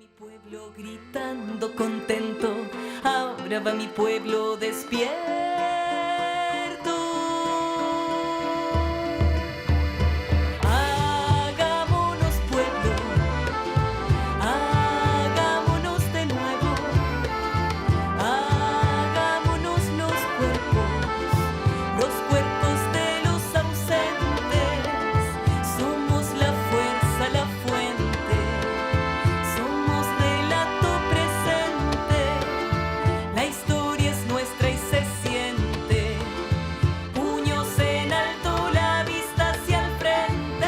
mi pueblo gritando contento, ahora va mi pueblo despierto. Hagámonos pueblo, hagámonos de nuevo, hagámonos los cuerpos de los ausentes. Somos la fuerza, la fuente, somos relato presente. La historia es nuestra y se siente. Puños en alto, la vista hacia el frente.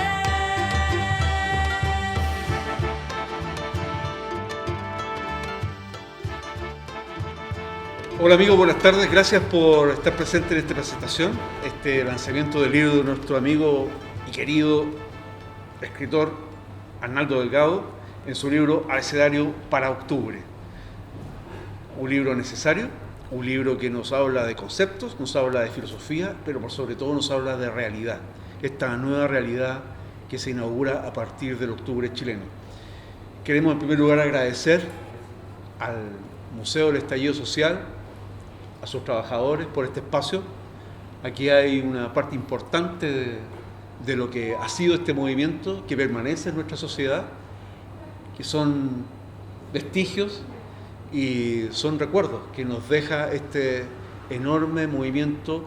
Hola amigos, buenas tardes. Gracias por estar presente en esta presentación, este lanzamiento del libro de nuestro amigo y querido escritor Arnaldo Delgado en su libro Abecedario para Octubre. Un libro necesario, un libro que nos habla de conceptos, nos habla de filosofía, pero por sobre todo nos habla de realidad, esta nueva realidad que se inaugura a partir del octubre chileno. Queremos en primer lugar agradecer al Museo del Estallido Social, a sus trabajadores por este espacio. Aquí hay una parte importante de lo que ha sido este movimiento que permanece en nuestra sociedad, que son vestigios y son recuerdos que nos deja este enorme movimiento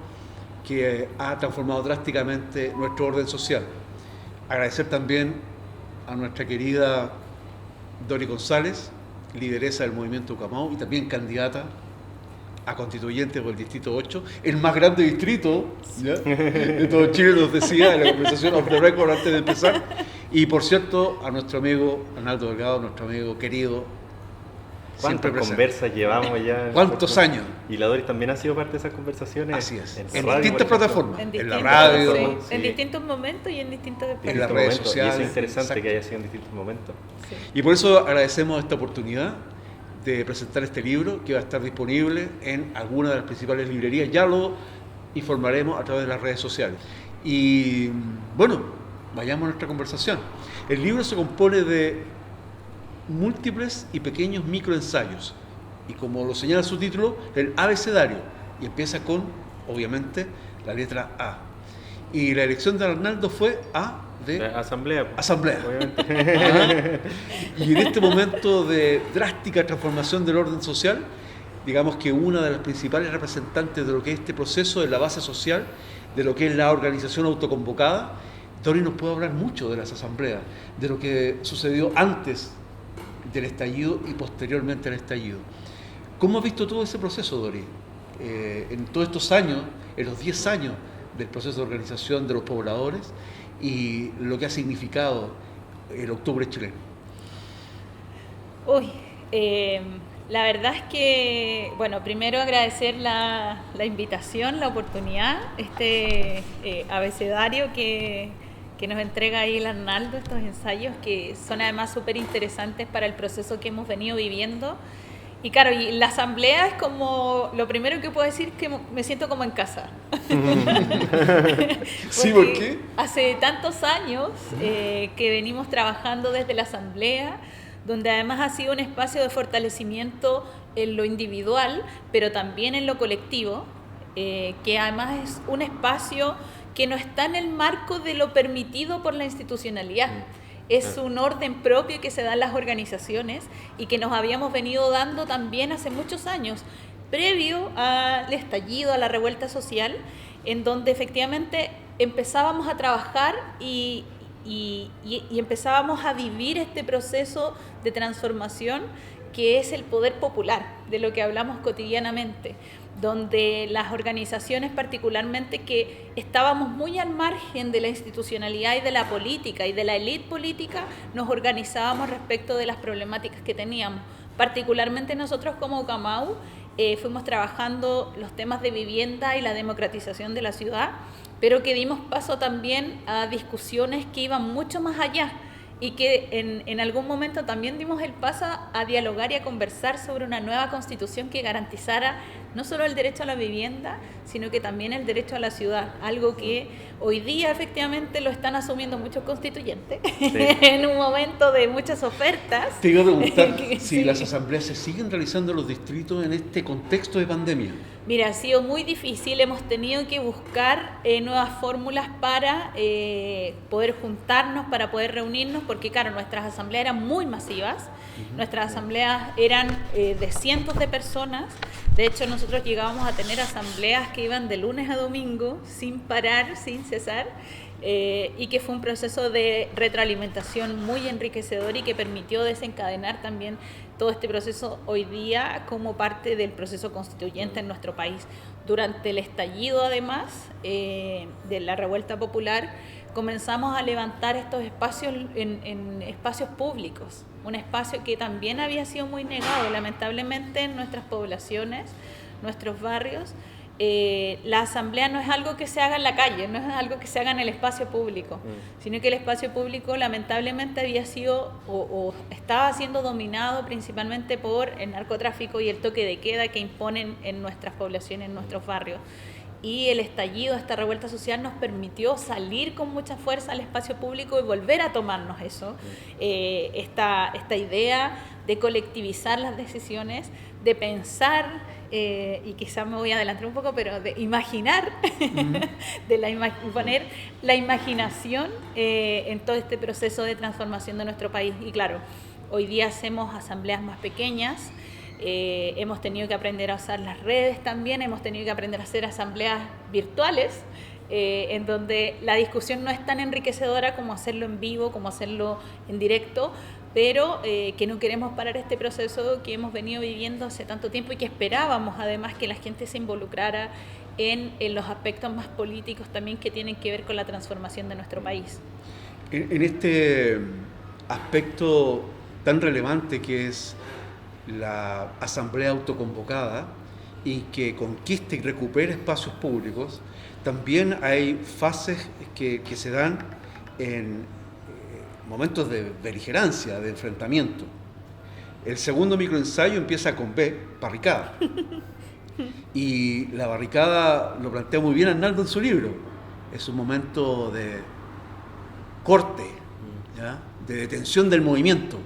que ha transformado drásticamente nuestro orden social. Agradecer también a nuestra querida Dori González, lideresa del movimiento Ucamau y también candidata a constituyente por el Distrito 8, el más grande distrito, ¿ya?, de todo Chile, nos decía en la conversación off the record antes de empezar. Y por cierto, a nuestro amigo Arnaldo Delgado, nuestro amigo querido, siempre ¿Cuántas presente. conversas llevamos ya? ¿Cuántos años? Y la Dori también ha sido parte de esas conversaciones. Así es, la en radio, distintas por ejemplo. plataformas, En en la distintos- radio, sí, sí. en distintos momentos y en distintos En espacios. las En redes momentos, sociales, Y eso es interesante exacto. que haya sido en distintos momentos. Sí. Y por eso agradecemos esta oportunidad de presentar este libro que va a estar disponible en alguna de las principales librerías. Ya lo informaremos a través de las redes sociales. Y bueno, vayamos a nuestra conversación. El libro se compone de múltiples y pequeños microensayos. Y como lo señala su título, el abecedario. Y empieza con, obviamente, la letra A. Y la elección de Arnaldo fue A de La asamblea. pues, Asamblea. Obviamente. Ajá. Y en este momento de drástica transformación del orden social, digamos que una de las principales representantes de lo que es este proceso es la base social, de lo que es la organización autoconvocada. Dori nos puede hablar mucho de las asambleas, de lo que sucedió antes del estallido y posteriormente al estallido. ¿Cómo has visto todo ese proceso, Dori? En todos estos años, en los 10 años del proceso de organización de los pobladores y lo que ha significado el octubre chileno. Uy, la verdad es que, bueno, primero agradecer la invitación, la oportunidad, abecedario que nos entrega ahí el Arnaldo, estos ensayos que son además súper interesantes para el proceso que hemos venido viviendo. Y claro, y la asamblea es como, lo primero que puedo decir es que me siento como en casa. Sí, ¿por qué? Hace tantos años que venimos trabajando desde la asamblea, donde además ha sido un espacio de fortalecimiento en lo individual, pero también en lo colectivo, que además es un espacio que no está en el marco de lo permitido por la institucionalidad. Es un orden propio que se da en las organizaciones y que nos habíamos venido dando también hace muchos años, previo al estallido, a la revuelta social, en donde efectivamente empezábamos a trabajar y empezábamos a vivir este proceso de transformación que es el poder popular, de lo que hablamos cotidianamente, donde las organizaciones particularmente que estábamos muy al margen de la institucionalidad y de la política y de la élite política, nos organizábamos respecto de las problemáticas que teníamos. Particularmente nosotros como Ucamau fuimos trabajando los temas de vivienda y la democratización de la ciudad, pero que dimos paso también a discusiones que iban mucho más allá y que en algún momento también dimos el paso a dialogar y a conversar sobre una nueva constitución que garantizara no solo el derecho a la vivienda, sino que también el derecho a la ciudad, algo que hoy día efectivamente lo están asumiendo muchos constituyentes, Sí. en un momento de muchas ofertas. Te iba a preguntar Que si sí. las asambleas se siguen realizando en los distritos en este contexto de pandemia. Mira, ha sido muy difícil, hemos tenido que buscar nuevas fórmulas para poder juntarnos, para poder reunirnos, porque claro, nuestras asambleas eran muy masivas, nuestras asambleas eran de cientos de personas, de hecho nosotros llegábamos a tener asambleas que iban de lunes a domingo, sin parar, sin cesar, y que fue un proceso de retroalimentación muy enriquecedor y que permitió desencadenar también todo este proceso hoy día como parte del proceso constituyente en nuestro país. Durante el estallido, además, de la revuelta popular, comenzamos a levantar estos espacios en espacios públicos, un espacio que también había sido muy negado, lamentablemente, en nuestras poblaciones, nuestros barrios. La asamblea no es algo que se haga en la calle, no es algo que se haga en el espacio público, sino que el espacio público lamentablemente había sido o estaba siendo dominado principalmente por el narcotráfico y el toque de queda que imponen en nuestras poblaciones, en nuestros barrios. Y el estallido, esta revuelta social nos permitió salir con mucha fuerza al espacio público y volver a tomarnos eso, esta idea de colectivizar las decisiones, de pensar, y quizás me voy a adelantar un poco, pero de imaginar, de poner la imaginación en todo este proceso de transformación de nuestro país. Y claro, hoy día hacemos asambleas más pequeñas, hemos tenido que aprender a usar las redes también, hemos tenido que aprender a hacer asambleas virtuales, en donde la discusión no es tan enriquecedora como hacerlo en vivo, como hacerlo en directo, pero que no queremos parar este proceso que hemos venido viviendo hace tanto tiempo y que esperábamos además que la gente se involucrara en los aspectos más políticos también que tienen que ver con la transformación de nuestro país. En este aspecto tan relevante que es la asamblea autoconvocada y que conquista y recupera espacios públicos, también hay fases que se dan en momentos de beligerancia, de enfrentamiento. El segundo microensayo empieza con B, barricada. Y la barricada lo plantea muy bien Arnaldo en su libro. Es un momento de corte, ¿ya? De detención del movimiento.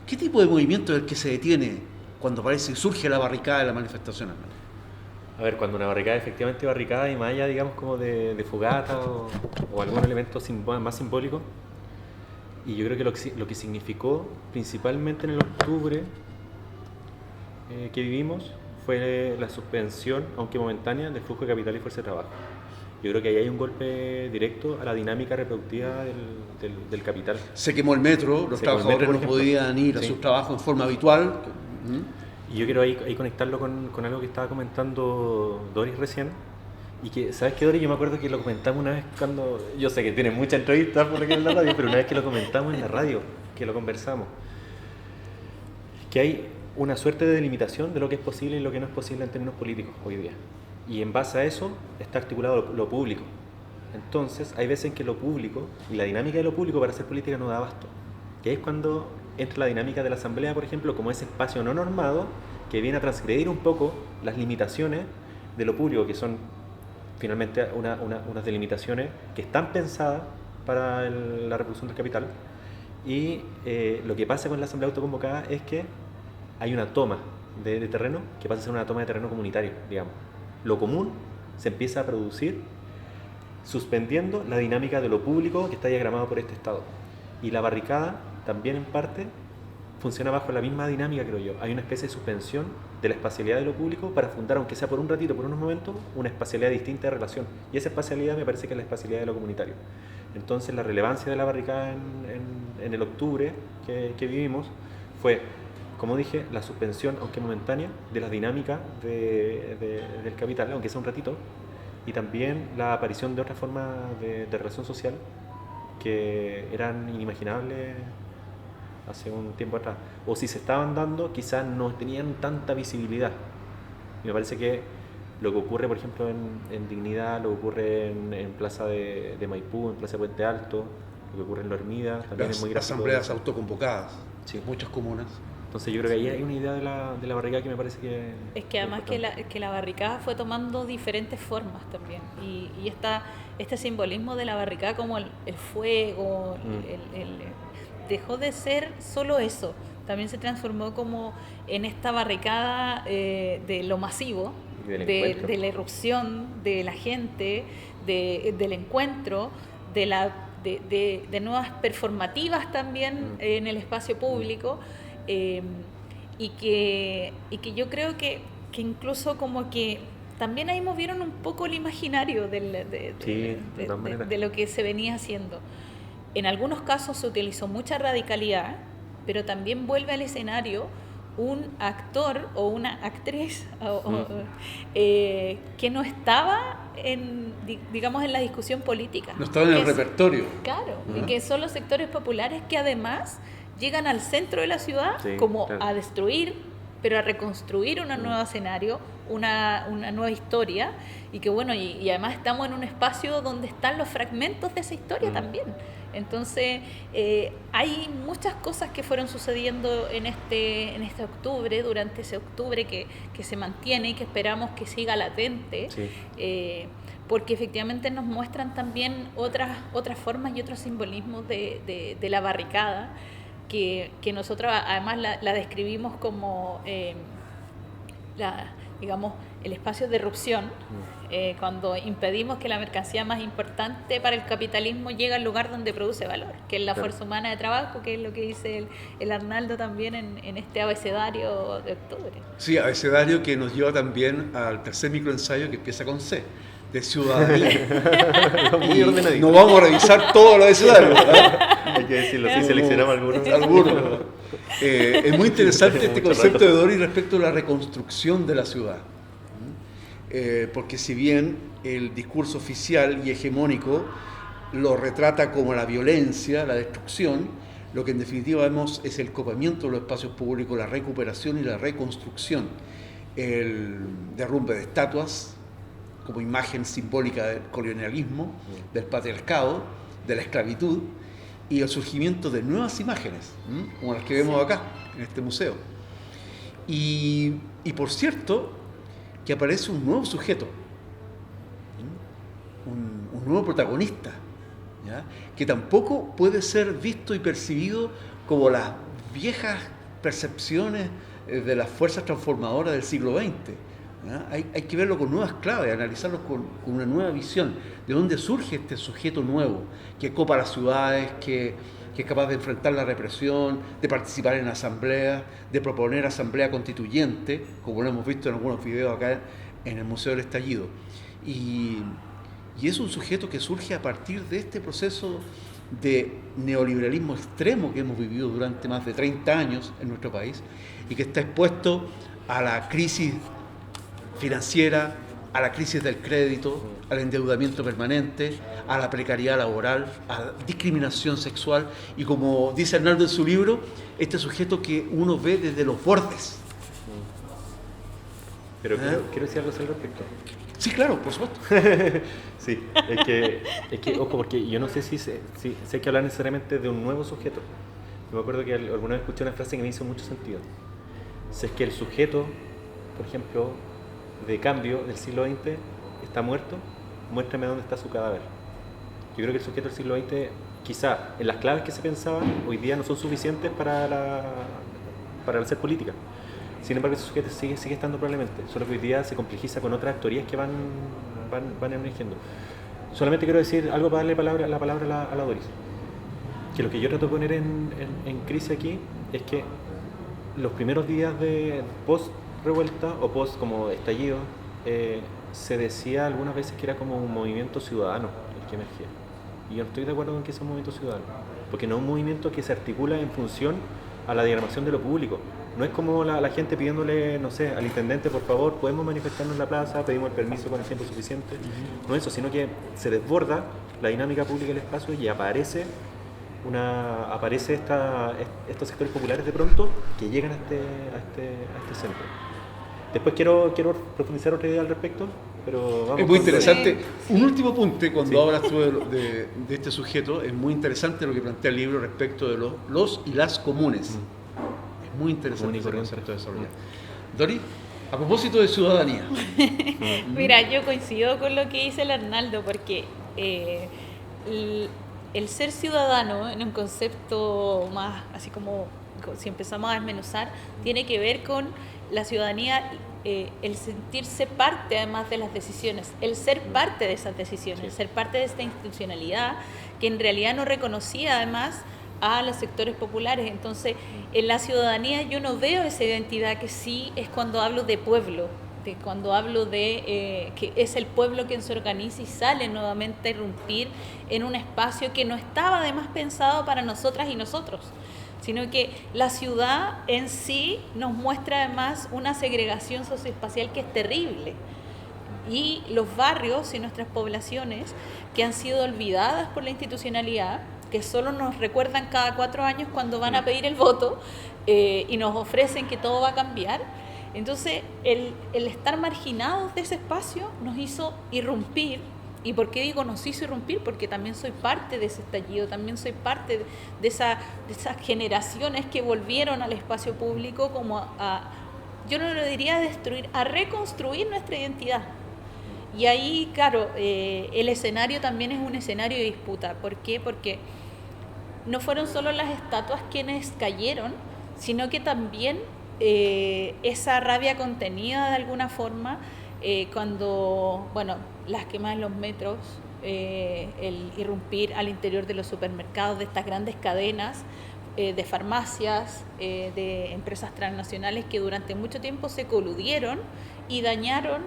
¿Qué tipo de movimiento es el que se detiene cuando parece que surge la barricada de la manifestación, Arnaldo? A ver, cuando una barricada efectivamente barricada y más allá, digamos, como de fogata o algún elemento más simbólico. Y yo creo que lo que significó principalmente en el octubre que vivimos fue la suspensión, aunque momentánea, del flujo de capital y fuerza de trabajo. Yo creo que ahí hay un golpe directo a la dinámica reproductiva del capital. Se quemó el metro, los trabajadores no podían ir a sus trabajos en forma habitual. Y yo quiero ahí conectarlo con algo que estaba comentando Doris recién. Y que, ¿sabes qué, Doris? Yo me acuerdo que lo comentamos una vez cuando... Yo sé que tiene muchas entrevistas por aquí en la radio, pero una vez que lo comentamos en la radio, que lo conversamos, que hay una suerte de delimitación de lo que es posible y lo que no es posible en términos políticos hoy día. Y en base a eso está articulado lo público. Entonces, hay veces en que lo público y la dinámica de lo público para hacer política no da abasto. Que es cuando entra la dinámica de la asamblea, por ejemplo, como ese espacio no normado que viene a transgredir un poco las limitaciones de lo público, que son finalmente unas delimitaciones que están pensadas para la reproducción del capital. Y lo que pasa con la asamblea autoconvocada es que hay una toma de terreno que pasa a ser una toma de terreno comunitario, digamos. Lo común se empieza a producir suspendiendo la dinámica de lo público que está diagramado por este Estado. Y la barricada también en parte funciona bajo la misma dinámica, creo yo. Hay una especie de suspensión de la espacialidad de lo público para fundar, aunque sea por un ratito, por unos momentos, una espacialidad distinta de relación. Y esa espacialidad me parece que es la espacialidad de lo comunitario. Entonces la relevancia de la barricada en el octubre que vivimos fue, como dije, la suspensión, aunque momentánea, de la dinámica del capital, aunque sea un ratito, y también la aparición de otras formas de relación social que eran inimaginables hace un tiempo atrás, o si se estaban dando quizás no tenían tanta visibilidad. Y me parece que lo que ocurre, por ejemplo, en Dignidad, lo que ocurre en Plaza de Maipú, en Plaza de Puente Alto, lo que ocurre en La Hermida, también es muy Las gráfico. asambleas autoconvocadas, Sí. muchas comunas. Entonces yo creo que ahí hay una idea de la barricada que me parece que... Es que además que la barricada fue tomando diferentes formas también. Y este simbolismo de la barricada como el fuego, dejó de ser solo eso. También se transformó como en esta barricada de lo masivo, de la irrupción de la gente, del encuentro, de nuevas performativas también en el espacio público. Y que yo creo que incluso como que también ahí movieron un poco el imaginario de lo que se venía haciendo. En algunos casos se utilizó mucha radicalidad, pero también vuelve al escenario un actor o una actriz que no estaba digamos en la discusión política. No estaba en el repertorio. Claro, y que son los sectores populares que además llegan al centro de la ciudad como a destruir, pero a reconstruir un nuevo escenario, una nueva historia, y que bueno, y además estamos en un espacio donde están los fragmentos de esa historia también. Entonces, hay muchas cosas que fueron sucediendo en este octubre, durante ese octubre que se mantiene y que esperamos que siga latente, porque efectivamente nos muestran también otras formas y otros simbolismos de la barricada, que nosotros además la describimos como digamos, el espacio de irrupción, cuando impedimos que la mercancía más importante para el capitalismo llegue al lugar donde produce valor, que es la fuerza humana de trabajo, que es lo que dice el Arnaldo también en este abecedario de octubre. Sí, abecedario que nos lleva también al tercer microensayo que empieza con C, de ciudadanía. Muy ordenadito. No vamos a revisar todo el abecedario, Hay que decirlo, sí, seleccionamos algunos. Es muy interesante este concepto de Doris respecto a la reconstrucción de la ciudad. Porque si bien el discurso oficial y hegemónico lo retrata como la violencia, la destrucción, lo que en definitiva vemos es el copamiento de los espacios públicos, la recuperación y la reconstrucción, el derrumbe de estatuas como imagen simbólica del colonialismo, del patriarcado, de la esclavitud, y el surgimiento de nuevas imágenes, como las que vemos acá, en este museo. Y por cierto, que aparece un nuevo sujeto, un nuevo protagonista, ¿ya? Que tampoco puede ser visto y percibido como las viejas percepciones de las fuerzas transformadoras del siglo XX. ¿Ya? Hay que verlo con nuevas claves, analizarlo con una nueva visión, de dónde surge este sujeto nuevo, que copa las ciudades, que es capaz de enfrentar la represión, de participar en asambleas, de proponer asamblea constituyente, como lo hemos visto en algunos videos acá en el Museo del Estallido. Y es un sujeto que surge a partir de este proceso de neoliberalismo extremo que hemos vivido durante más de 30 años en nuestro país y que está expuesto a la crisis financiera, a la crisis del crédito, al endeudamiento permanente, a la precariedad laboral, a la discriminación sexual y, como dice Arnaldo en su libro, este sujeto que uno ve desde los bordes. Pero quiero decir algo al respecto. Sí, claro, por supuesto. Sí, es que ojo, porque yo no sé si hay que hablar necesariamente de un nuevo sujeto. Yo me acuerdo que alguna vez escuché una frase que me hizo mucho sentido. Si es que el sujeto, por ejemplo, de cambio del siglo XX está muerto, muéstrame dónde está su cadáver. Yo creo que el sujeto del siglo XX, quizá en las claves que se pensaban, hoy día no son suficientes para hacer política. Sin embargo, ese sujeto sigue estando probablemente, solo que hoy día se complejiza con otras teorías que van emergiendo. Solamente quiero decir algo para darle la palabra a la Doris. Que lo que yo trato de poner en crisis aquí es que los primeros días de post-revuelta o post como estallido, se decía algunas veces que era como un movimiento ciudadano el que emergía. Y yo no estoy de acuerdo con que sea un movimiento ciudadano, porque no es un movimiento que se articula en función a la diagramación de lo público. No es como la gente pidiéndole, no sé, al intendente, por favor, podemos manifestarnos en la plaza, pedimos el permiso con el tiempo suficiente. No es eso, sino que se desborda la dinámica pública del espacio y aparece estos sectores populares de pronto que llegan a este centro. Después quiero profundizar otra idea al respecto, pero vamos. Es muy con Dori. interesante. Sí. Un último apunte, cuando Sí. hablas tú de este sujeto, es muy interesante lo que plantea el libro respecto de los y las comunes. Es muy interesante Común y ese corriente. concepto de desarrollar. Dori, a propósito de ciudadanía, Mira, yo coincido con lo que dice el Arnaldo, porque el ser ciudadano, en un concepto más, así como si empezamos a desmenuzar, tiene que ver con la ciudadanía, el sentirse parte además de las decisiones, el ser parte de esas decisiones, el ser parte de esta institucionalidad que en realidad no reconocía además a los sectores populares. Entonces, en la ciudadanía yo no veo esa identidad que sí es cuando hablo de pueblo, de cuando hablo de que es el pueblo quien se organiza y sale nuevamente a irrumpir en un espacio que no estaba además pensado para nosotras y nosotros, sino que la ciudad en sí nos muestra además una segregación socioespacial que es terrible. Y los barrios y nuestras poblaciones que han sido olvidadas por la institucionalidad, que solo nos recuerdan cada 4 años cuando van a pedir el voto y nos ofrecen que todo va a cambiar. Entonces, el estar marginados de ese espacio nos hizo irrumpir. ¿Y por qué digo nos hizo irrumpir? Porque también soy parte de ese estallido, también soy parte de esas generaciones que volvieron al espacio público como yo no lo diría a destruir, a reconstruir nuestra identidad. Y ahí, claro, el escenario también es un escenario de disputa. ¿Por qué? Porque no fueron solo las estatuas quienes cayeron, sino que también esa rabia contenida de alguna forma, cuando, bueno, las quemas en los metros, el irrumpir al interior de los supermercados, de estas grandes cadenas, de farmacias, de empresas transnacionales que durante mucho tiempo se coludieron y dañaron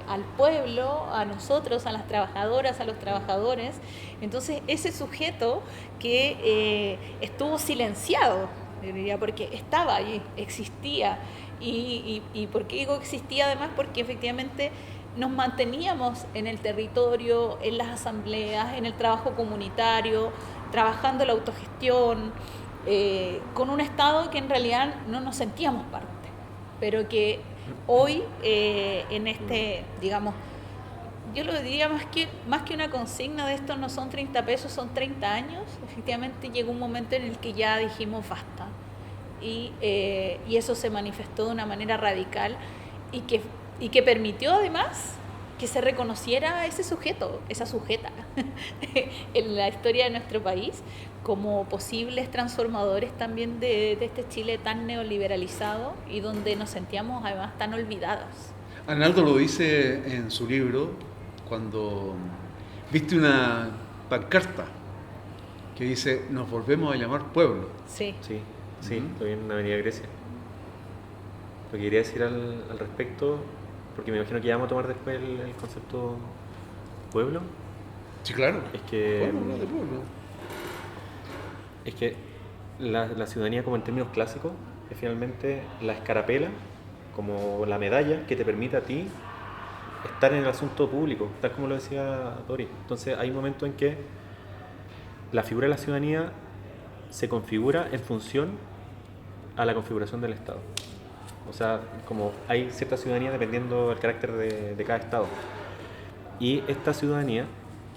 al pueblo, a nosotros, a las trabajadoras, a los trabajadores. Entonces ese sujeto que estuvo silenciado, diría, porque estaba allí, existía. ¿Y por qué digo existía? Además porque efectivamente nos manteníamos en el territorio, en las asambleas, en el trabajo comunitario, trabajando la autogestión, con un Estado que en realidad no nos sentíamos parte, pero que hoy en este, digamos, yo lo diría más que una consigna de esto no son 30 pesos, son 30 años, efectivamente llegó un momento en el que ya dijimos basta. Y eso se manifestó de una manera radical y que permitió además que se reconociera a ese sujeto, esa sujeta en la historia de nuestro país como posibles transformadores también de este Chile tan neoliberalizado y donde nos sentíamos además tan olvidados. Arnaldo lo dice en su libro cuando viste una pancarta que dice nos volvemos a llamar pueblo. Sí. Sí, estoy en Avenida Grecia. Lo que quería decir al respecto, porque me imagino que ya vamos a tomar después el concepto pueblo, Sí, claro. es que, Podemos hablar de pueblo. es que la ciudadanía como en términos clásicos es finalmente la escarapela, como la medalla que te permite a ti estar en el asunto público, tal como lo decía Dori. Entonces hay un momento en que la figura de la ciudadanía se configura en función a la configuración del Estado. O sea, como hay cierta ciudadanía dependiendo del carácter de cada Estado. Y esta ciudadanía,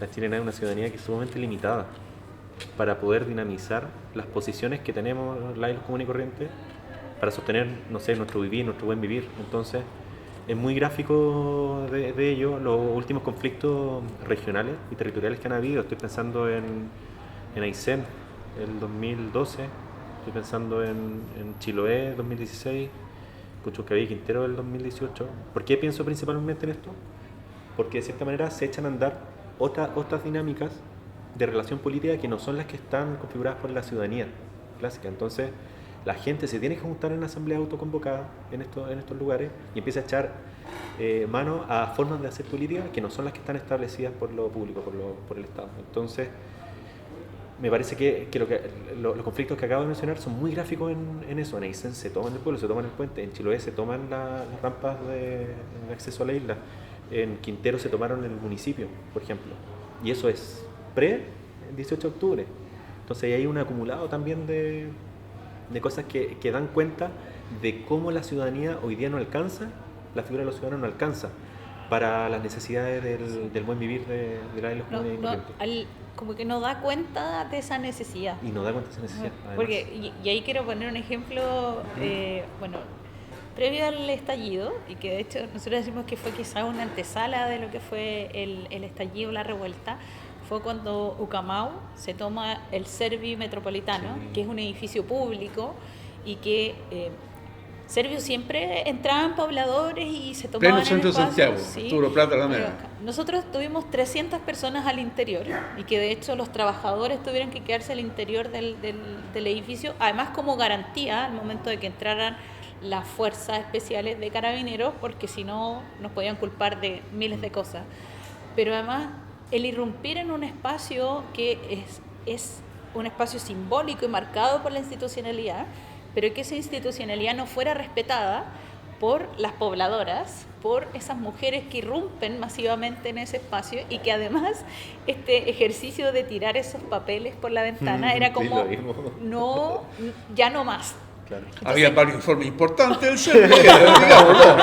la chilena, es una ciudadanía que es sumamente limitada para poder dinamizar las posiciones que tenemos la y los comunes y corrientes para sostener, no sé, nuestro vivir, nuestro buen vivir. Entonces, es muy gráfico de ello los últimos conflictos regionales y territoriales que han habido. Estoy pensando en Aysén, el 2012, estoy pensando en Chiloé, 2016, Cuchurcaví y Quintero, del 2018. ¿Por qué pienso principalmente en esto? Porque de cierta manera se echan a andar otras dinámicas de relación política que no son las que están configuradas por la ciudadanía clásica. Entonces, la gente se tiene que juntar en la asamblea autoconvocada en estos lugares y empieza a echar mano a formas de hacer política que no son las que están establecidas por lo público, por el Estado. Entonces, me parece que los conflictos que acabo de mencionar son muy gráficos en eso. En Aysén se toman el pueblo, se toman el puente, en Chiloé se toman las rampas de acceso a la isla, en Quintero se tomaron el municipio, por ejemplo. Y eso es pre-18 de octubre. Entonces ahí hay un acumulado también de cosas que dan cuenta de cómo la ciudadanía hoy día no alcanza, la figura de los ciudadanos no alcanza para las necesidades del buen vivir de los No, comunes y no, corrientes. como que no da cuenta de esa necesidad. Y no da cuenta de esa necesidad. además. Porque, y ahí quiero poner un ejemplo, bueno, previo al estallido, y que de hecho nosotros decimos que fue quizá una antesala de lo que fue el estallido, la revuelta, fue cuando Ucamau se toma el Servi Metropolitano, Sí. que es un edificio público, y que Servio siempre entraban pobladores y se tomaban Pleno centro el de espacio. Santiago, Sí. Arturo Prat, Alameda. Pero nosotros tuvimos 300 personas al interior y que de hecho los trabajadores tuvieron que quedarse al interior del edificio, además como garantía al momento de que entraran las fuerzas especiales de carabineros, porque si no nos podían culpar de miles de cosas. Pero además el irrumpir en un espacio que es un espacio simbólico y marcado por la institucionalidad, pero que esa institucionalidad no fuera respetada por las pobladoras, por esas mujeres que irrumpen masivamente en ese espacio, y que además este ejercicio de tirar esos papeles por la ventana era Sí, como, lo vimos. no, ya no más. Claro. Había varios informes importantes del CERVI, digámoslo.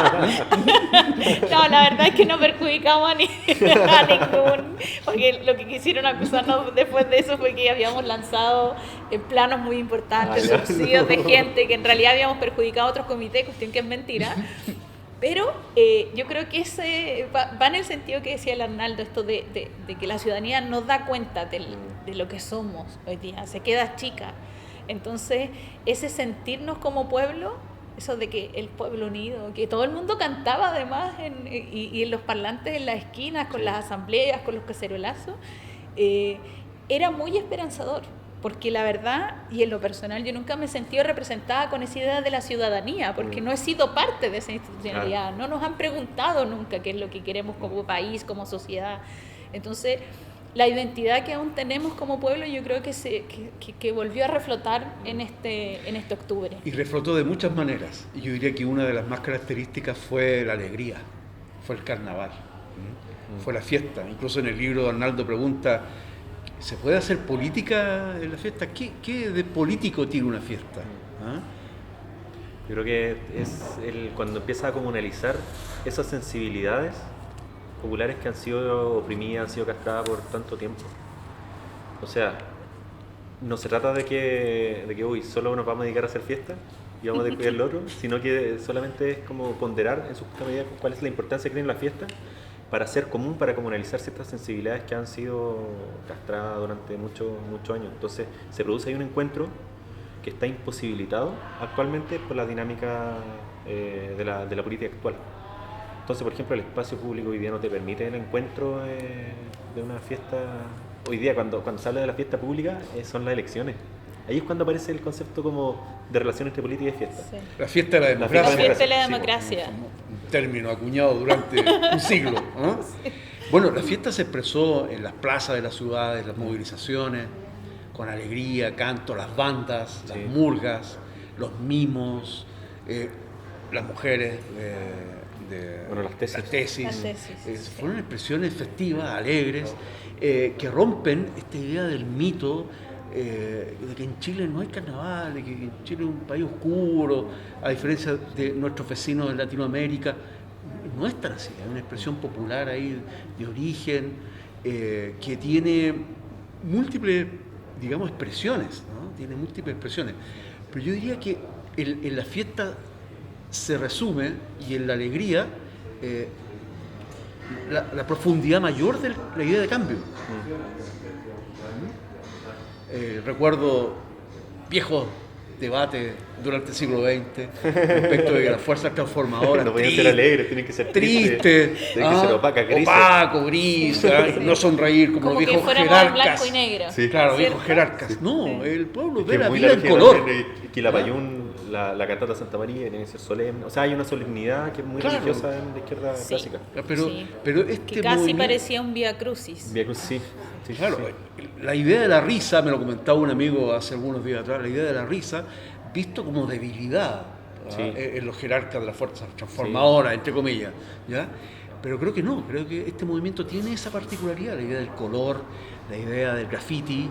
No, la verdad es que no perjudicamos a ningún, porque lo que quisieron acusarnos después de eso fue que habíamos lanzado planos muy importantes, Ah, ya. subsidios de gente, que en realidad habíamos perjudicado a otros comités, cuestión que es mentira. Pero yo creo que ese va en el sentido que decía el Arnaldo, esto de que la ciudadanía no da cuenta de lo que somos hoy día, se queda chica. Entonces, ese sentirnos como pueblo, eso de que el pueblo unido, que todo el mundo cantaba además y en los parlantes en las esquinas, con las asambleas, con los cacerolazos, era muy esperanzador. Porque la verdad, y en lo personal, yo nunca me he sentido representada con esa idea de la ciudadanía, porque no he sido parte de esa institucionalidad. No nos han preguntado nunca qué es lo que queremos como país, como sociedad. Entonces, la identidad que aún tenemos como pueblo, yo creo que volvió a reflotar en este octubre. Y reflotó de muchas maneras. Y yo diría que una de las más características fue la alegría, fue el carnaval, fue la fiesta. Incluso en el libro Arnaldo pregunta, ¿se puede hacer política en la fiesta? ¿Qué de político tiene una fiesta? ¿Ah? Yo creo que es cuando empieza a comunalizar esas sensibilidades populares que han sido oprimidas, han sido castradas por tanto tiempo. O sea, no se trata de que uy, solo nos vamos a dedicar a hacer fiesta y vamos a descuidar el otro, sino que solamente es como ponderar en su justa medida cuál es la importancia que tiene la fiesta para hacer común, para comunalizar ciertas sensibilidades que han sido castradas durante muchos años. Entonces se produce ahí un encuentro que está imposibilitado actualmente por la dinámica de la política actual. Entonces, por ejemplo, el espacio público hoy día no te permite el encuentro de una fiesta. Hoy día, cuando se habla de la fiesta pública, son las elecciones. Ahí es cuando aparece el concepto como de relación entre política y fiesta. Sí. La fiesta de la La democracia. fiesta de la Sí, democracia. Un término acuñado durante un siglo. ¿No? Bueno, la fiesta se expresó en las plazas de las ciudades, las movilizaciones, con alegría, canto, las bandas, las Sí. murgas, los mimos, las mujeres. Bueno, las tesis. Las tesis, sí. Fueron expresiones festivas, alegres, que rompen esta idea del mito de que en Chile no hay carnaval, de que en Chile es un país oscuro, a diferencia de nuestros vecinos de Latinoamérica. No es tan así, hay una expresión popular ahí de origen que tiene múltiples, digamos, expresiones, ¿no? Tiene múltiples expresiones. Pero yo diría que en la fiesta se resume, y en la alegría, la profundidad mayor de la idea de cambio. Recuerdo viejos debates durante el siglo XX respecto de que las fuerzas transformadoras No pueden ser alegres, tienen que ser tristes, tienen que ser opacas, grises. opaco, gris, no sonreír como, Como los que viejos fuéramos en jerarcas. blanco y negro. Sí. Claro, ¿Cierto? viejos jerarcas. No, Sí. el pueblo Es ve que la es muy vida en lógico color. que la Payún, la cantata Santa María, tiene que ser solemne. O sea, hay una solemnidad que es muy Claro. religiosa en la izquierda Sí. clásica. Sí. Pero este Que casi movimiento- parecía un Vía Crucis. Vía Cruz, sí. Sí, Claro, sí. la idea de la risa, me lo comentaba un amigo hace algunos días atrás, la idea de la risa visto como debilidad, ¿verdad? Sí. En los jerarcas de las fuerzas transformadoras, entre comillas, ¿ya? Pero creo que no, creo que este movimiento tiene esa particularidad, la idea del color, la idea del graffiti,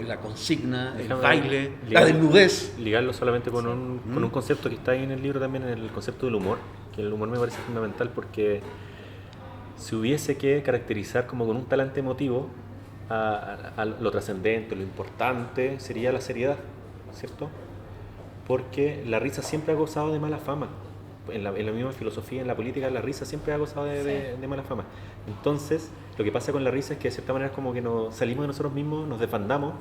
la consigna, el Déjame baile, la ligar- desnudez. Ligarlo solamente con un concepto que está ahí en el libro también, el concepto del humor, que el humor me parece fundamental porque si hubiese que caracterizar como con un talante emotivo a lo trascendente, lo importante, sería la seriedad, ¿cierto? Porque la risa siempre ha gozado de mala fama. En la misma filosofía, en la política, la risa siempre ha gozado de mala fama. Entonces, lo que pasa con la risa es que de cierta manera es como que nos salimos de nosotros mismos, nos desbandamos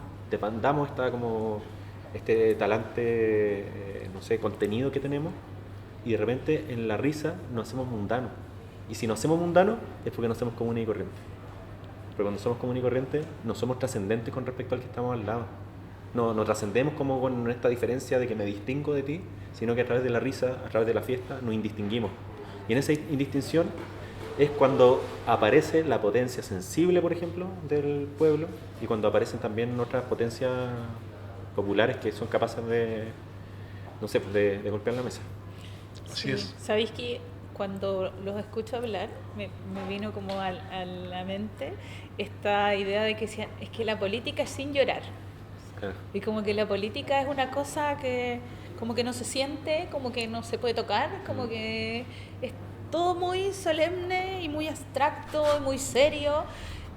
este talante, no sé, contenido que tenemos, y de repente en la risa nos hacemos mundanos. Y si nos hacemos mundanos es porque nos hacemos comunes y corrientes. Pero cuando somos comunes y corrientes no somos trascendentes con respecto al que estamos al lado. No trascendemos como con esta diferencia de que me distingo de ti, sino que a través de la risa, a través de la fiesta, nos indistinguimos. Y en esa indistinción es cuando aparece la potencia sensible, por ejemplo, del pueblo, y cuando aparecen también otras potencias populares que son capaces de, no sé, de golpear la mesa. Así es. Sabéis que cuando los escucho hablar me vino como a la mente esta idea de que es que la política es sin llorar. Claro. Y como que la política es una cosa que como que no se siente, como que no se puede tocar, como que es todo muy solemne y muy abstracto y muy serio.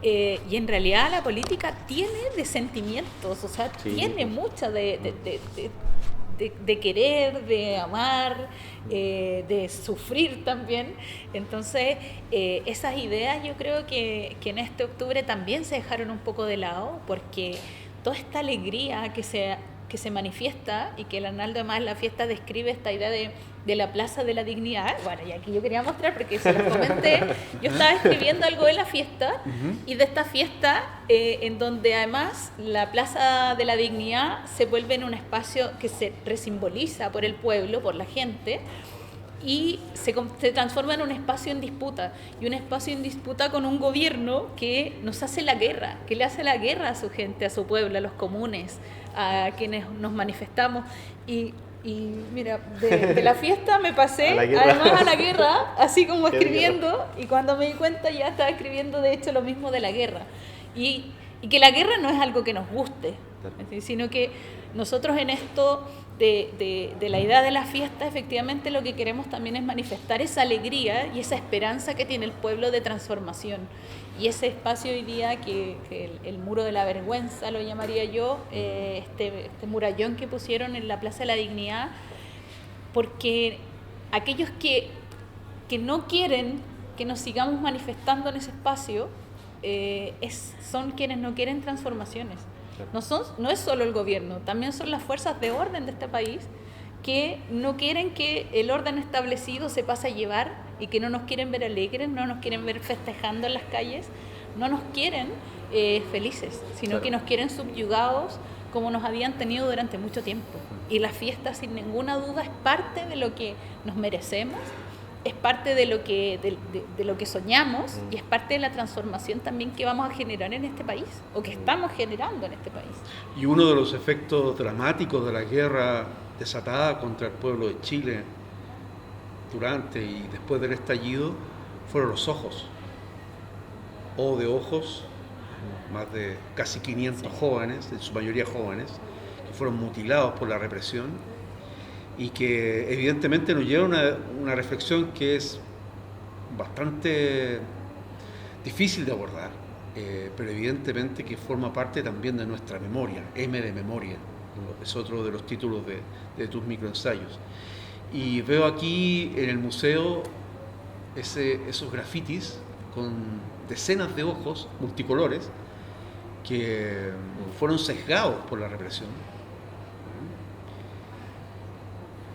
Y en realidad la política tiene de sentimientos, o sea, Sí. tiene mucho de querer, de amar, de sufrir también. Entonces, esas ideas yo creo que en este octubre también se dejaron un poco de lado, porque toda esta alegría que se manifiesta, y que el Arnaldo además en la fiesta describe esta idea de la Plaza de la Dignidad. Bueno, y aquí yo quería mostrar, porque se los comenté, yo estaba escribiendo algo de la fiesta, y de esta fiesta, en donde además la Plaza de la Dignidad se vuelve en un espacio que se resimboliza por el pueblo, por la gente, y se transforma en un espacio en disputa, y un espacio en disputa con un gobierno que nos hace la guerra, que le hace la guerra a su gente, a su pueblo, a los comunes, a quienes nos manifestamos. Y mira, de la fiesta me pasé además a la guerra, así como escribiendo, y cuando me di cuenta ya estaba escribiendo de hecho lo mismo de la guerra. Y que la guerra no es algo que nos guste, sino que nosotros en esto de la idea de la fiesta, efectivamente lo que queremos también es manifestar esa alegría y esa esperanza que tiene el pueblo de transformación. Y ese espacio hoy día, que el muro de la vergüenza lo llamaría yo, este murallón que pusieron en la Plaza de la Dignidad, porque aquellos que no quieren que nos sigamos manifestando en ese espacio, son quienes no quieren transformaciones. No es solo el gobierno, también son las fuerzas de orden de este país que no quieren que el orden establecido se pase a llevar, y que no nos quieren ver alegres, no nos quieren ver festejando en las calles, no nos quieren felices, sino que nos quieren subyugados, como nos habían tenido durante mucho tiempo. Y la fiesta, sin ninguna duda, es parte de lo que nos merecemos, es parte de lo que soñamos, y es parte de la transformación también que vamos a generar en este país, o que estamos generando en este país. Y uno de los efectos dramáticos de la guerra desatada contra el pueblo de Chile durante y después del estallido fueron los ojos. De ojos, más de casi 500 jóvenes, en su mayoría jóvenes, que fueron mutilados por la represión, y que evidentemente nos lleva a una reflexión que es bastante difícil de abordar, pero evidentemente que forma parte también de nuestra memoria. M de memoria es otro de los títulos de tus microensayos. Y veo aquí en el museo esos grafitis con decenas de ojos multicolores que fueron sesgados por la represión,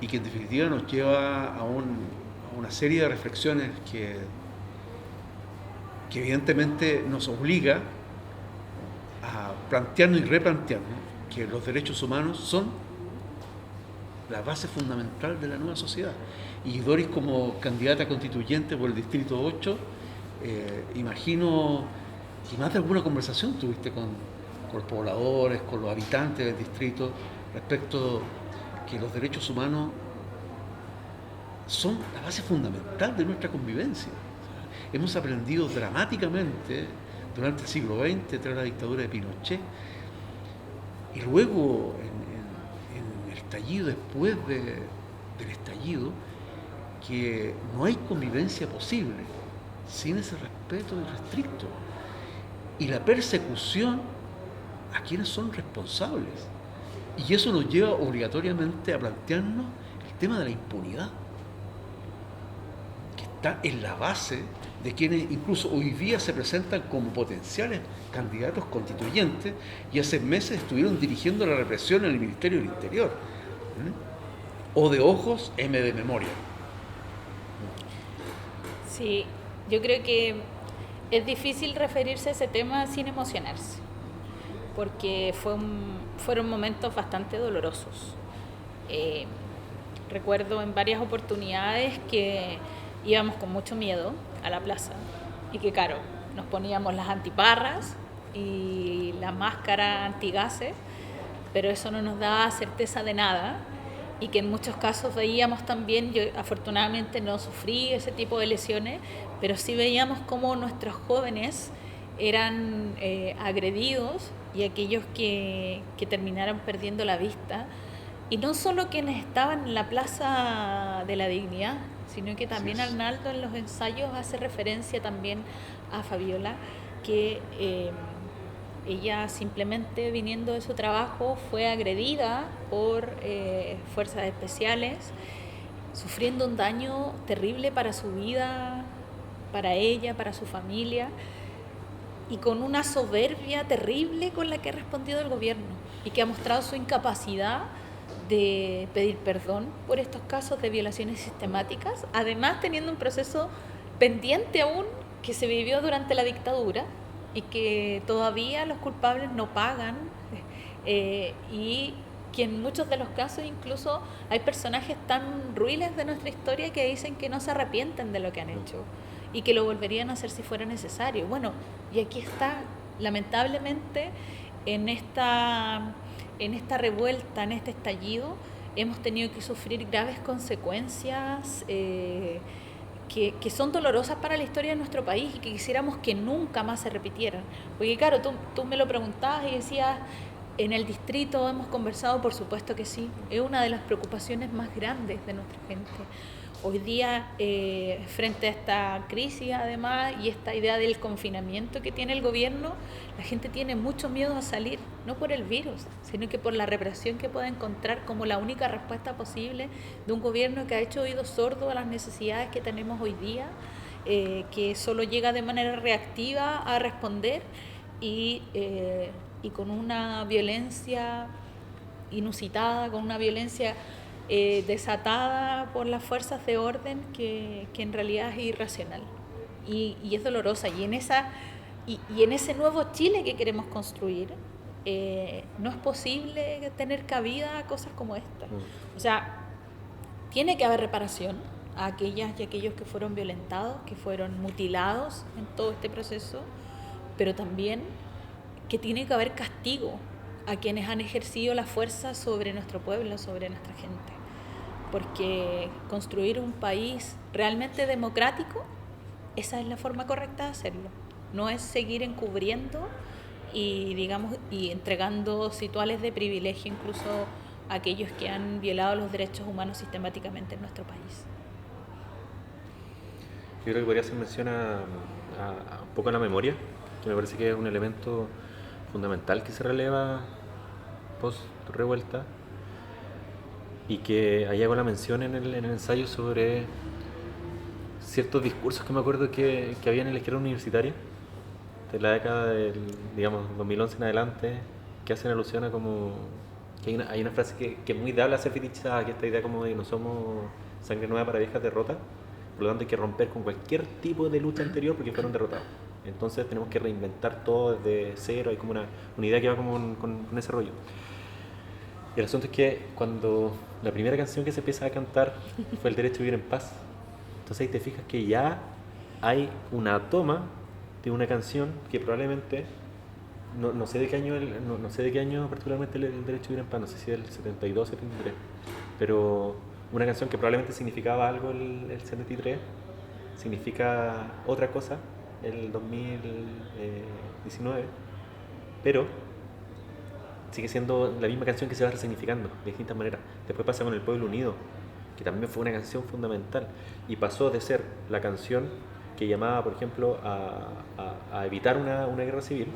y que en definitiva nos lleva a una serie de reflexiones que evidentemente nos obliga a plantearnos y replantearnos que los derechos humanos son la base fundamental de la nueva sociedad. Y Doris, como candidata constituyente por el Distrito 8, imagino que más de alguna conversación tuviste con los pobladores, con los habitantes del distrito, respecto que los derechos humanos son la base fundamental de nuestra convivencia. O sea, hemos aprendido dramáticamente durante el siglo XX, tras la dictadura de Pinochet, y luego en el estallido, después del estallido, que no hay convivencia posible sin ese respeto irrestricto. Y la persecución a quienes son responsables. Y eso nos lleva obligatoriamente a plantearnos el tema de la impunidad, que está en la base de quienes incluso hoy día se presentan como potenciales candidatos constituyentes y hace meses estuvieron dirigiendo la represión en el Ministerio del Interior. O de ojos, M de memoria. Sí, yo creo que es difícil referirse a ese tema sin emocionarse, porque fueron momentos bastante dolorosos. Recuerdo en varias oportunidades que íbamos con mucho miedo a la plaza y que, claro, nos poníamos las antiparras y la máscara antigases, pero eso no nos daba certeza de nada, y que en muchos casos veíamos también, yo afortunadamente no sufrí ese tipo de lesiones, pero sí veíamos cómo nuestros jóvenes eran agredidos, y aquellos que terminaron perdiendo la vista, y no solo quienes estaban en la Plaza de la Dignidad, sino que también Arnaldo en los ensayos hace referencia también a Fabiola, que ella simplemente viniendo de su trabajo fue agredida por fuerzas especiales, sufriendo un daño terrible para su vida, para ella, para su familia, y con una soberbia terrible con la que ha respondido el gobierno y que ha mostrado su incapacidad de pedir perdón por estos casos de violaciones sistemáticas, además teniendo un proceso pendiente aún que se vivió durante la dictadura y que todavía los culpables no pagan, y que en muchos de los casos incluso hay personajes tan ruines de nuestra historia que dicen que no se arrepienten de lo que han hecho y que lo volverían a hacer si fuera necesario. Bueno, y aquí está, lamentablemente, en esta revuelta, en este estallido, hemos tenido que sufrir graves consecuencias que son dolorosas para la historia de nuestro país y que quisiéramos que nunca más se repitieran. Porque claro, tú me lo preguntabas y decías, en el distrito hemos conversado, por supuesto que sí, es una de las preocupaciones más grandes de nuestra gente. Hoy día, frente a esta crisis además y esta idea del confinamiento que tiene el gobierno, la gente tiene mucho miedo a salir, no por el virus, sino que por la represión que puede encontrar como la única respuesta posible de un gobierno que ha hecho oídos sordos a las necesidades que tenemos hoy día, que solo llega de manera reactiva a responder y con una violencia inusitada, con una violencia desatada por las fuerzas de orden que en realidad es irracional y es dolorosa, y en ese nuevo Chile que queremos construir no es posible tener cabida a cosas como esta. O sea, tiene que haber reparación a aquellas y aquellos que fueron violentados, que fueron mutilados en todo este proceso, pero también que tiene que haber castigo a quienes han ejercido la fuerza sobre nuestro pueblo, sobre nuestra gente. Porque construir un país realmente democrático, esa es la forma correcta de hacerlo. No es seguir encubriendo y entregando rituales de privilegio incluso a aquellos que han violado los derechos humanos sistemáticamente en nuestro país. Yo creo que podría hacer mención a un poco a la memoria, que me parece que es un elemento fundamental que se releva post-revuelta, y que ahí hago la mención en el ensayo sobre ciertos discursos que me acuerdo que había en la izquierda universitaria de la década del, digamos, 2011 en adelante, que hacen alusión a como que hay una frase que es muy dable a ser fetichizada, que esta idea como de que no somos sangre nueva para viejas derrotas, por lo tanto hay que romper con cualquier tipo de lucha anterior porque fueron derrotados. Entonces tenemos que reinventar todo desde cero, hay como una idea que va como con ese rollo. Y el asunto es que cuando la primera canción que se empieza a cantar fue El derecho a vivir en paz, entonces ahí te fijas que ya hay una toma de una canción que probablemente, no sé de qué año, no sé de qué año particularmente el derecho a vivir en paz, no sé si del 72, 73, pero una canción que probablemente significaba algo el 73, significa otra cosa el 2019, pero sigue siendo la misma canción que se va resignificando de distintas maneras. Después pasa con El Pueblo Unido, que también fue una canción fundamental y pasó de ser la canción que llamaba, por ejemplo, a evitar una guerra civil.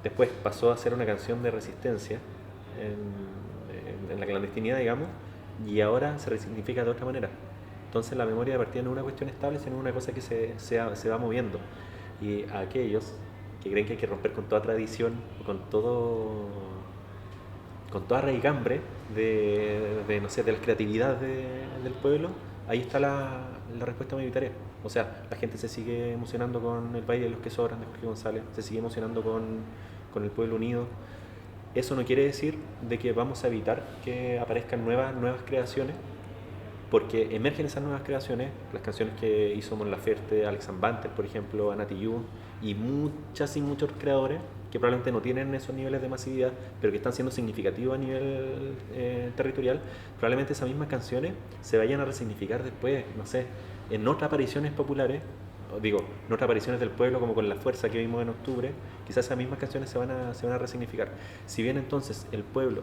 Después pasó a ser una canción de resistencia en la clandestinidad, digamos, y ahora se resignifica de otra manera. Entonces la memoria de partida no es una cuestión estable, sino una cosa que se va moviendo. Y a aquellos que creen que hay que romper con toda tradición, con toda raigambre de la creatividad del pueblo, ahí está la respuesta mayoritaria. O sea, la gente se sigue emocionando con el baile de los que sobran de Jorge González, se sigue emocionando con el pueblo unido. Eso no quiere decir de que vamos a evitar que aparezcan nuevas creaciones, porque emergen esas nuevas creaciones, las canciones que hizo Mon Laferte, Alex Banter, por ejemplo, Ana Tijoux, y muchas y muchos creadores que probablemente no tienen esos niveles de masividad, pero que están siendo significativos a nivel territorial. Probablemente esas mismas canciones se vayan a resignificar después, no sé, en otras apariciones populares, en otras apariciones del pueblo, como con La Fuerza que vimos en octubre. Quizás esas mismas canciones se van a resignificar. Si bien entonces el pueblo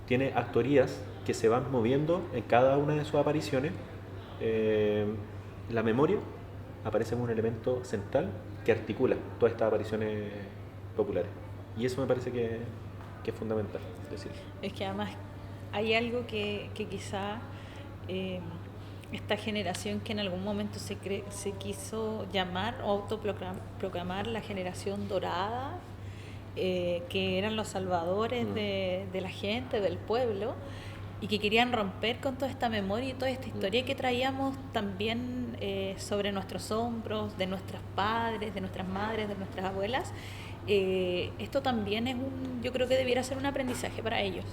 tiene actorías que se van moviendo en cada una de sus apariciones, la memoria aparece como un elemento central que articula todas estas apariciones populares. Y eso me parece que es fundamental decirlo. Es que además hay algo que quizá esta generación que en algún momento se quiso llamar o autoproclamar la generación dorada, que eran los salvadores de la gente, del pueblo, y que querían romper con toda esta memoria y toda esta historia que traíamos también sobre nuestros hombros, de nuestros padres, de nuestras madres, de nuestras abuelas. Esto también yo creo que debiera ser un aprendizaje para ellos,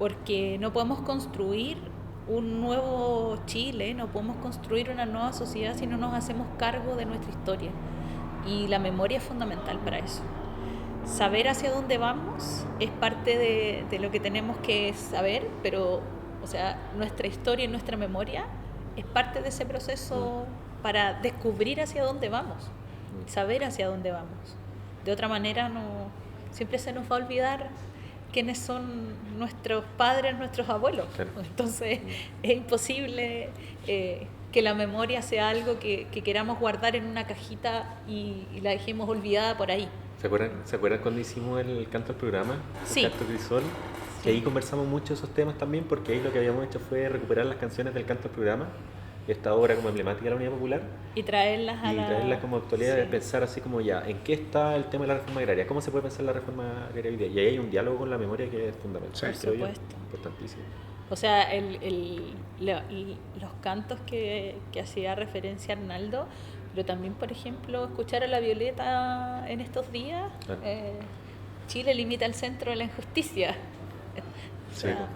porque no podemos construir un nuevo Chile, no podemos construir una nueva sociedad si no nos hacemos cargo de nuestra historia, y la memoria es fundamental para eso. Saber hacia dónde vamos es parte de lo que tenemos que saber, pero, o sea, nuestra historia y nuestra memoria es parte de ese proceso para descubrir hacia dónde vamos, saber hacia dónde vamos. De otra manera, siempre se nos va a olvidar quiénes son nuestros padres, nuestros abuelos. Claro. Entonces, es imposible que la memoria sea algo que queramos guardar en una cajita y la dejemos olvidada por ahí. ¿Se acuerdan cuando hicimos el canto al programa? Sí. El canto Crisol. Que ahí conversamos mucho de esos temas también, porque ahí lo que habíamos hecho fue recuperar las canciones del canto al programa, esta obra como emblemática de la Unidad Popular, y traerlas como actualidad, de pensar así como ya, ¿en qué está el tema de la reforma agraria? ¿Cómo se puede pensar la reforma agraria hoy día? Y ahí hay un diálogo con la memoria que es fundamental, por supuesto. Importantísimo. O sea, los cantos que hacía referencia Arnaldo, pero también, por ejemplo, escuchar a la Violeta en estos días, claro. Chile limita el centro de la injusticia. Sí. O sea,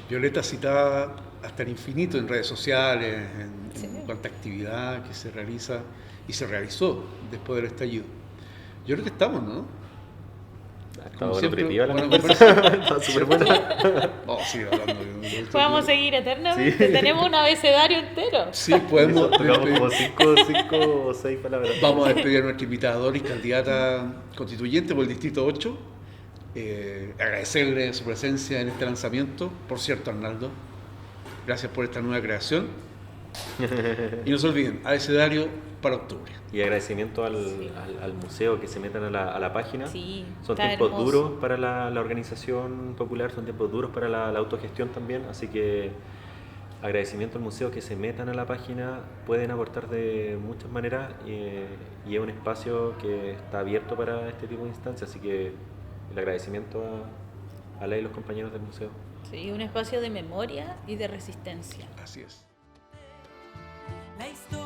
Violeta citada hasta el infinito en redes sociales, en cuanta actividad que se realiza y se realizó después del estallido. Yo creo que estamos, ¿no? Como siempre, la conversación. Está súper buena. Sigue hablando. Podemos seguir eternamente. Sí. Tenemos un abecedario entero. Sí, podemos. Tocamos como 5 o 6 palabras. Vamos a despedir a nuestra invitada Doris, candidata constituyente por el Distrito 8. Agradecerle su presencia en este lanzamiento. Por cierto, Arnaldo, gracias por esta nueva creación. Y no se olviden, abecedario para octubre. Y agradecimiento al museo, que se metan a la página. Sí, son tiempos duros para la organización popular, son tiempos duros para la autogestión también, así que agradecimiento al museo, que se metan a la página, pueden aportar de muchas maneras, y es un espacio que está abierto para este tipo de instancias, así que el agradecimiento a la y los compañeros del museo. Sí, un espacio de memoria y de resistencia. Así es. La historia